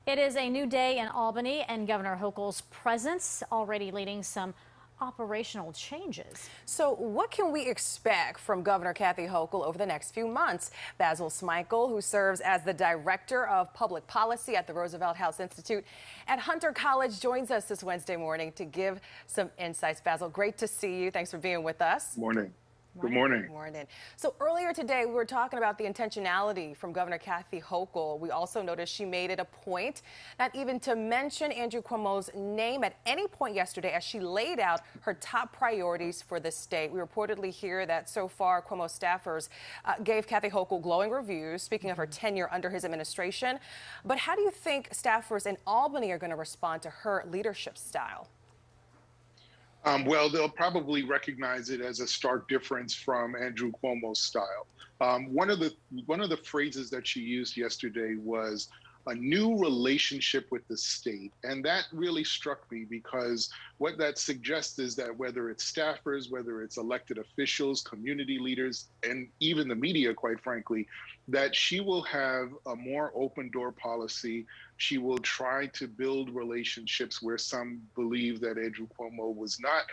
It is a new day in Albany, and Governor Hochul's presence already leading some operational changes. So what can we expect from Governor Kathy Hochul over the next few months? Basil Smikle, who serves as the Director of Public Policy at the Roosevelt House Institute at Hunter College, joins us this Wednesday morning to give some insights. Basil, great to see you. Thanks for being with us. Morning. Good morning. Good morning. So earlier today, we were talking about the intentionality from Governor Kathy Hochul. We also noticed she made it a point not even to mention Andrew Cuomo's name at any point yesterday as she laid out her top priorities for the state. We reportedly hear that so far Cuomo staffers gave Kathy Hochul glowing reviews, speaking of her tenure under his administration. But how do you think staffers in Albany are going to respond to her leadership style? Well, they'll probably recognize it as a stark difference from Andrew Cuomo's style. One of the phrases that she used yesterday was a new relationship with the state. And that really struck me because what that suggests is that whether it's staffers, whether it's elected officials, community leaders, and even the media, quite frankly, that she will have a more open door policy. She will try to build relationships where some believe that Andrew Cuomo was not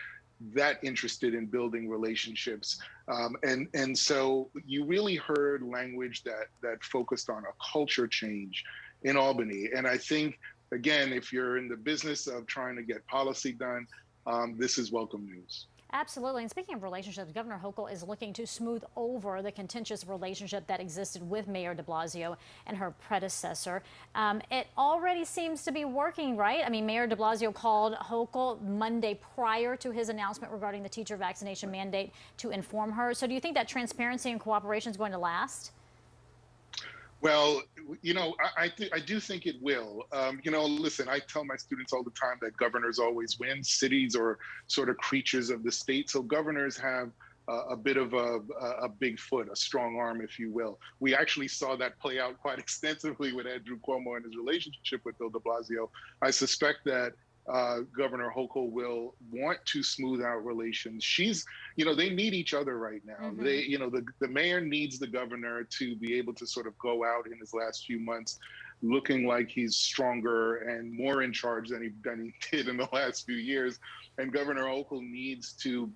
that interested in building relationships. And so you really heard language that focused on a culture change in Albany. And I think, again, if you're in the business of trying to get policy done, this is welcome news. Absolutely. And speaking of relationships, Governor Hochul is looking to smooth over the contentious relationship that existed with Mayor de Blasio and her predecessor. It already seems to be working, right? I mean, Mayor de Blasio called Hochul Monday prior to his announcement regarding the teacher vaccination mandate to inform her. So do you think that transparency and cooperation is going to last? Well, I do think it will. Listen, I tell my students all the time that governors always win. Cities are sort of creatures of the state. So governors have a bit of a big foot, a strong arm, if you will. We actually saw that play out quite extensively with Andrew Cuomo and his relationship with Bill de Blasio. I suspect that Governor Hochul will want to smooth out relations. They need each other right now. Mm-hmm. The mayor needs the governor to be able to sort of go out in his last few months looking like he's stronger and more in charge than he did in the last few years. And Governor Hochul needs to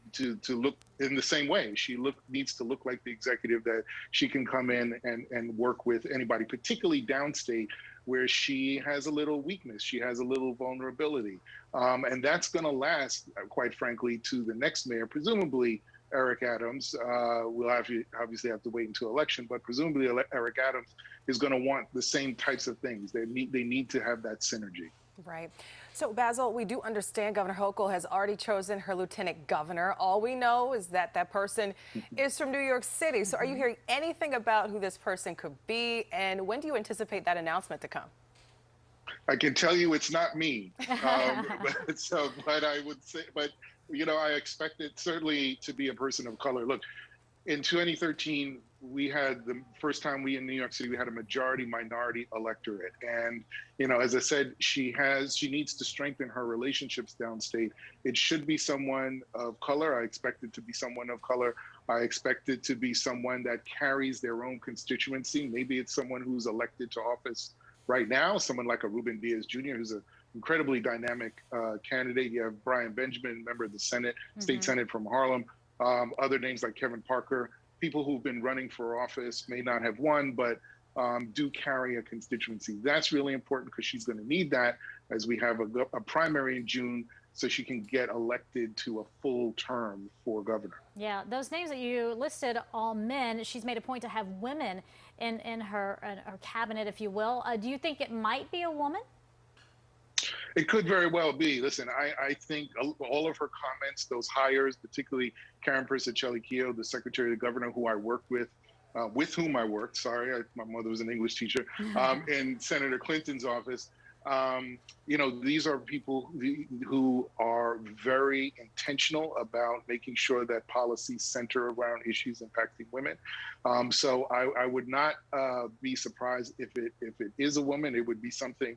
look in the same way. She needs to look like the executive that she can come in and work with anybody, particularly downstate, where she has a little weakness, she has a little vulnerability. And that's going to last, quite frankly, to the next mayor, presumably Eric Adams. We'll obviously have to wait until election, but presumably Eric Adams is going to want the same types of things. They need to have that synergy. Right. So, Basil, we do understand Governor Hochul has already chosen her lieutenant governor. All we know is that that person is from New York City. So are you hearing anything about who this person could be? And when do you anticipate that announcement to come? I can tell you it's not me. But I would say, I expect it certainly to be a person of color. Look, in 2013, we had the first time in New York City, we had a majority minority electorate. And, as I said, she needs to strengthen her relationships downstate. It should be someone of color. I expect it to be someone of color. I expect it to be someone that carries their own constituency. Maybe it's someone who's elected to office right now, someone like a Ruben Diaz Jr., who's an incredibly dynamic candidate. You have Brian Benjamin, member of the Senate, State Senate from Harlem. Other names like Kevin Parker, people who've been running for office, may not have won, but do carry a constituency. That's really important because she's going to need that as we have a primary in June so she can get elected to a full term for governor. Yeah, those names that you listed, all men. She's made a point to have women in her cabinet, if you will. Do you think it might be a woman? It could very well be. Listen, I think all of her comments, those hires, particularly Karen Persicelli-Keough, the Secretary of the Governor, who I worked with whom I worked, my mother was an English teacher, in Senator Clinton's office. These are people who are very intentional about making sure that policies center around issues impacting women. So I would not be surprised if it is a woman. It would be something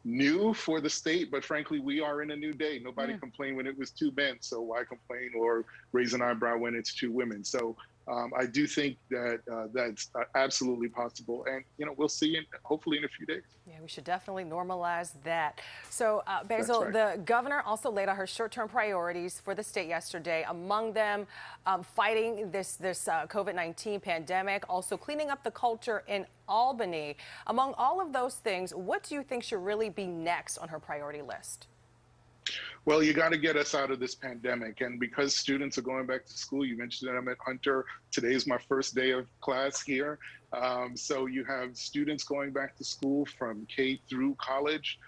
new for the state, but frankly, we are in a new day. Nobody complained when it was two men, so why complain or raise an eyebrow when it's two women? So I do think that that's absolutely possible, and we'll see, hopefully in a few days. Yeah, we should definitely normalize that. So, Basil, Right. the governor also laid out her short-term priorities for the state yesterday. Among them, fighting this COVID-19 pandemic, also cleaning up the culture in Albany. Among all of those things, what do you think should really be next on her priority list? Well, you got to get us out of this pandemic. And because students are going back to school, you mentioned that I'm at Hunter. Today is my first day of class here. So you have students going back to school from K through college.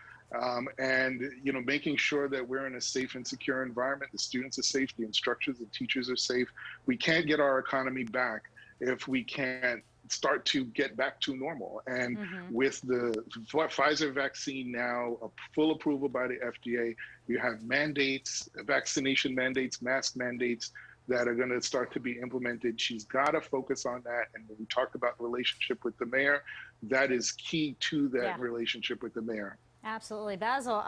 And making sure that we're in a safe and secure environment. The students are safe, the instructors and teachers are safe. We can't get our economy back if we can't start to get back to normal. And with the Pfizer vaccine now, a full approval by the FDA, you have mandates, vaccination mandates, mask mandates that are going to start to be implemented. She's got to focus on that. And when we talk about the relationship with the mayor, that is key to that relationship with the mayor. Absolutely. Basil,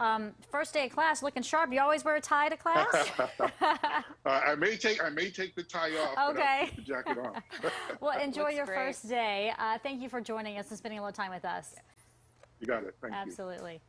first day of class, looking sharp. You always wear a tie to class? I may take the tie off, but I'll keep the jacket on. Well, enjoy your great. first day. Thank you for joining us and spending a little time with us. You got it. Thank you. Absolutely.